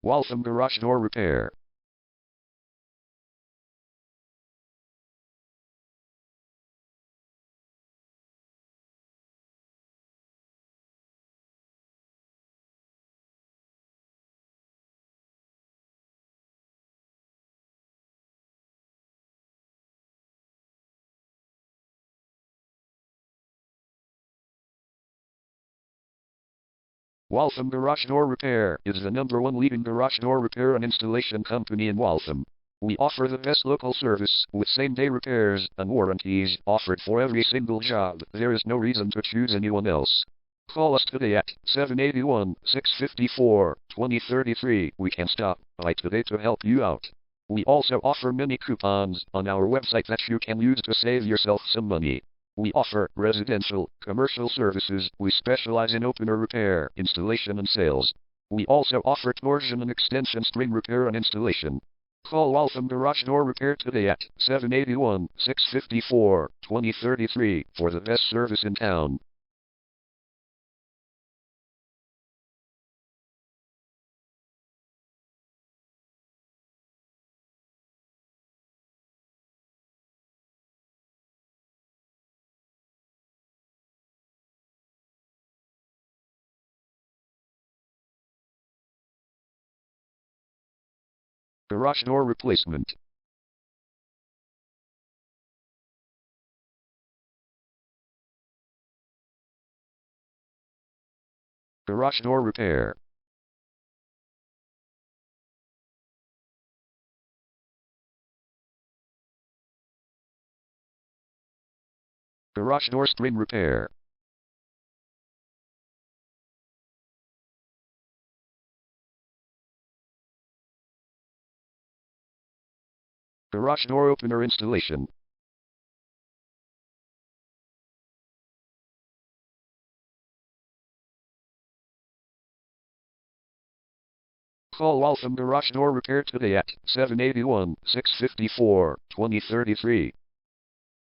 Waltham Garage Door Repair. Waltham Garage Door Repair is the #1 leading garage door repair and installation company in Waltham. We offer the best local service with same-day repairs and warranties offered for every single job. There is no reason to choose anyone else. Call us today at 781-654-2033. We can stop by today to help you out. We also offer many coupons on our website that you can use to save yourself some money. We offer residential, commercial services. We specialize in opener repair, installation and sales. We also offer torsion and extension string repair and installation. Call Waltham Garage Door Repair today at 781-654-2033 for the best service in town. Garage door replacement. Garage door repair. Garage door string repair. Garage door opener installation. Call Waltham Garage Door Repair today at 781-654-2033.